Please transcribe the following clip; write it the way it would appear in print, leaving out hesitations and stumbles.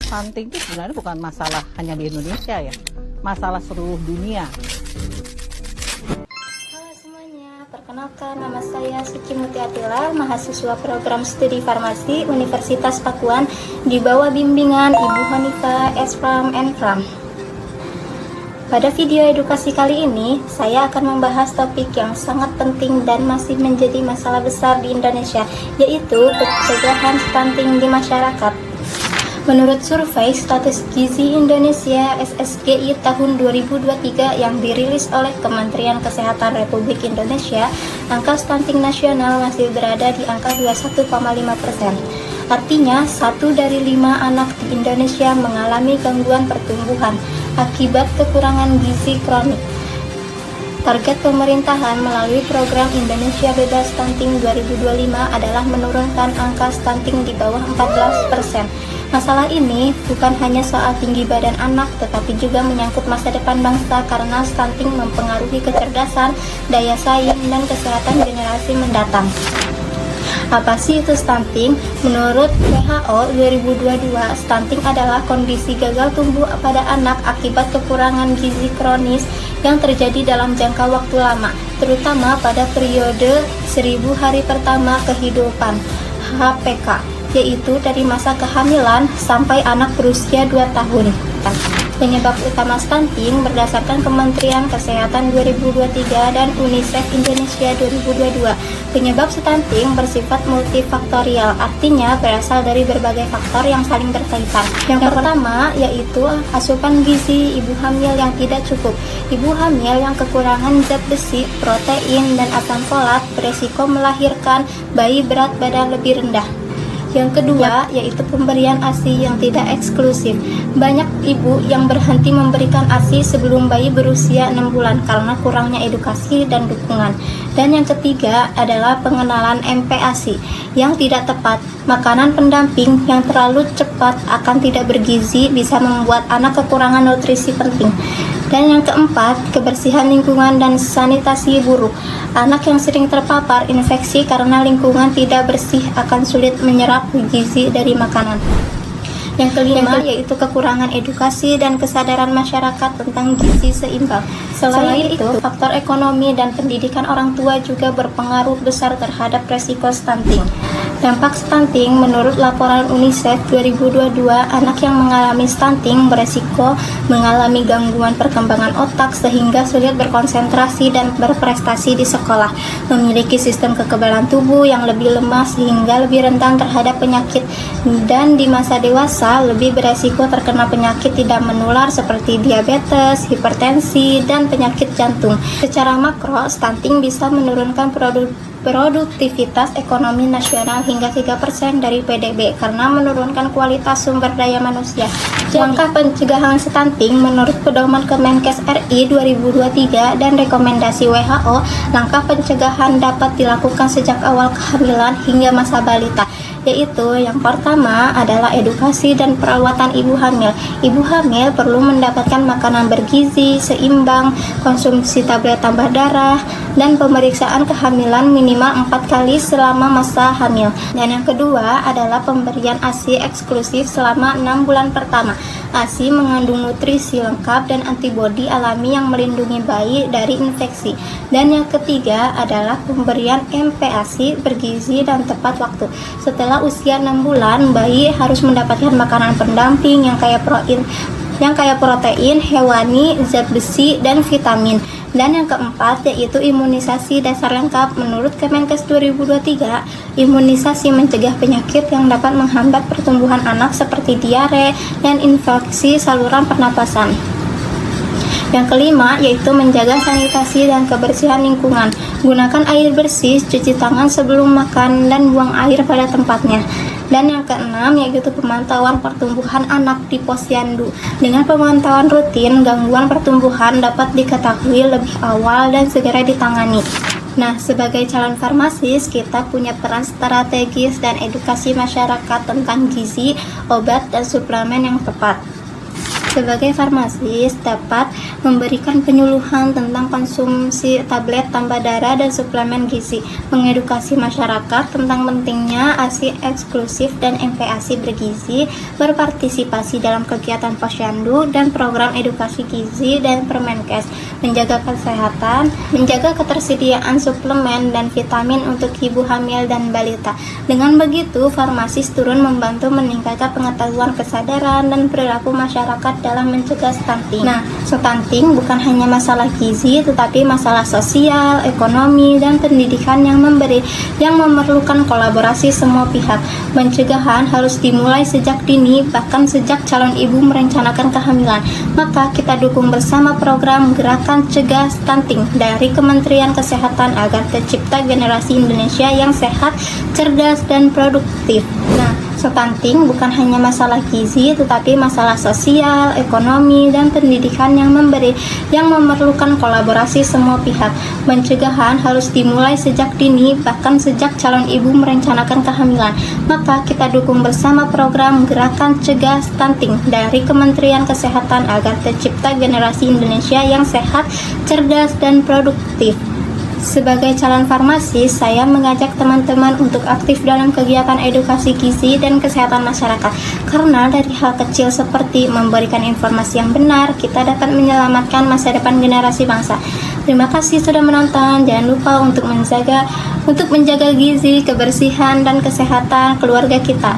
Stunting itu sebenarnya bukan masalah hanya di Indonesia ya, masalah seluruh dunia. Halo semuanya, perkenalkan nama saya Suci Muti Atila, mahasiswa program studi farmasi Universitas Pakuan di bawah bimbingan Ibu Hanifa S. Pram and Pram. Pada video edukasi kali ini, saya akan membahas topik yang sangat penting dan masih menjadi masalah besar di Indonesia, yaitu pencegahan stunting di masyarakat. Menurut survei Status Gizi Indonesia SSGI tahun 2023 yang dirilis oleh Kementerian Kesehatan Republik Indonesia, angka stunting nasional masih berada di angka 21,5%. Artinya, 1 dari 5 anak di Indonesia mengalami gangguan pertumbuhan akibat kekurangan gizi kronik. Target pemerintahan melalui program Indonesia Bebas Stunting 2025 adalah menurunkan angka stunting di bawah 14%. Masalah ini bukan hanya soal tinggi badan anak, tetapi juga menyangkut masa depan bangsa karena stunting mempengaruhi kecerdasan, daya saing, dan kesehatan generasi mendatang. Apa sih itu stunting? Menurut WHO 2022, stunting adalah kondisi gagal tumbuh pada anak akibat kekurangan gizi kronis yang terjadi dalam jangka waktu lama, terutama pada periode 1000 hari pertama kehidupan (HPK), yaitu dari masa kehamilan sampai anak berusia 2 tahun. Penyebab utama stunting berdasarkan Kementerian Kesehatan 2023 dan UNICEF Indonesia 2022. Penyebab stunting bersifat multifaktorial, artinya berasal dari berbagai faktor yang saling berkaitan. Yang pertama yaitu asupan gizi ibu hamil yang tidak cukup. Ibu hamil yang kekurangan zat besi, protein, dan asam folat beresiko melahirkan bayi berat badan lebih rendah. Yang kedua, yaitu pemberian ASI yang tidak eksklusif. Banyak ibu yang berhenti memberikan ASI sebelum bayi berusia 6 bulan karena kurangnya edukasi dan dukungan. Dan yang ketiga adalah pengenalan MPASI yang tidak tepat. Makanan pendamping yang terlalu cepat akan tidak bergizi bisa membuat anak kekurangan nutrisi penting. Dan yang keempat, kebersihan lingkungan dan sanitasi buruk. Anak yang sering terpapar infeksi karena lingkungan tidak bersih akan sulit menyerap gizi dari makanan. Yang kelima yaitu kekurangan edukasi dan kesadaran masyarakat tentang gizi seimbang. Selain itu, faktor ekonomi dan pendidikan orang tua juga berpengaruh besar terhadap resiko stunting. Dampak stunting menurut laporan UNICEF 2022, anak yang mengalami stunting beresiko mengalami gangguan perkembangan otak sehingga sulit berkonsentrasi dan berprestasi di sekolah, memiliki sistem kekebalan tubuh yang lebih lemah sehingga lebih rentan terhadap penyakit, dan di masa dewasa lebih beresiko terkena penyakit tidak menular seperti diabetes, hipertensi, dan penyakit jantung. Secara makro, stunting bisa menurunkan produktivitas ekonomi nasional hingga 3% dari PDB karena menurunkan kualitas sumber daya manusia. Langkah pencegahan stunting menurut pedoman Kemenkes RI 2023 dan rekomendasi WHO, langkah pencegahan dapat dilakukan sejak awal kehamilan hingga masa balita, yaitu yang pertama adalah edukasi dan perawatan ibu hamil. Ibu hamil perlu mendapatkan makanan bergizi, seimbang, konsumsi tablet tambah darah, dan pemeriksaan kehamilan minimal 4 kali selama masa hamil. Dan yang kedua adalah pemberian ASI eksklusif selama 6 bulan pertama. ASI mengandung nutrisi lengkap dan antibodi alami yang melindungi bayi dari infeksi. Dan yang ketiga adalah pemberian MPASI bergizi dan tepat waktu. Setelah usia 6 bulan, bayi harus mendapatkan makanan pendamping yang kaya protein hewani, zat besi, dan vitamin. Dan yang keempat yaitu imunisasi dasar lengkap. Menurut Kemenkes 2023, imunisasi mencegah penyakit yang dapat menghambat pertumbuhan anak seperti diare dan infeksi saluran pernapasan. Yang kelima yaitu menjaga sanitasi dan kebersihan lingkungan. Gunakan air bersih, cuci tangan sebelum makan, dan buang air pada tempatnya. Dan yang keenam yaitu pemantauan pertumbuhan anak di posyandu. Dengan pemantauan rutin, gangguan pertumbuhan dapat diketahui lebih awal dan segera ditangani. Nah, sebagai calon farmasis, kita punya peran strategis dan edukasi masyarakat tentang gizi, obat, dan suplemen yang tepat. sebagai farmasis dapat memberikan penyuluhan tentang konsumsi tablet tambah darah dan suplemen gizi, mengedukasi masyarakat tentang pentingnya ASI eksklusif dan MPASI bergizi, berpartisipasi dalam kegiatan posyandu dan program edukasi gizi dan Permenkes, menjaga kesehatan, menjaga ketersediaan suplemen dan vitamin untuk ibu hamil dan balita. Dengan begitu, farmasis turun membantu meningkatkan pengetahuan, kesadaran, dan perilaku masyarakat dalam mencegah stunting. Nah, stunting bukan hanya masalah gizi, tetapi masalah sosial, ekonomi, dan pendidikan yang memerlukan kolaborasi semua pihak. Pencegahan harus dimulai sejak dini, bahkan sejak calon ibu merencanakan kehamilan. Maka kita dukung bersama program Gerakan Cegah Stunting dari Kementerian Kesehatan agar tercipta generasi Indonesia yang sehat, cerdas, dan produktif. Nah, stunting bukan hanya masalah gizi, tetapi masalah sosial, ekonomi, dan pendidikan yang memerlukan kolaborasi semua pihak. Pencegahan harus dimulai sejak dini, bahkan sejak calon ibu merencanakan kehamilan. Maka kita dukung bersama program Gerakan Cegah Stunting dari Kementerian Kesehatan agar tercipta generasi Indonesia yang sehat, cerdas, dan produktif. Sebagai calon farmasis, saya mengajak teman-teman untuk aktif dalam kegiatan edukasi gizi dan kesehatan masyarakat. Karena dari hal kecil seperti memberikan informasi yang benar, kita dapat menyelamatkan masa depan generasi bangsa. Terima kasih sudah menonton. Jangan lupa untuk menjaga gizi, kebersihan, dan kesehatan keluarga kita.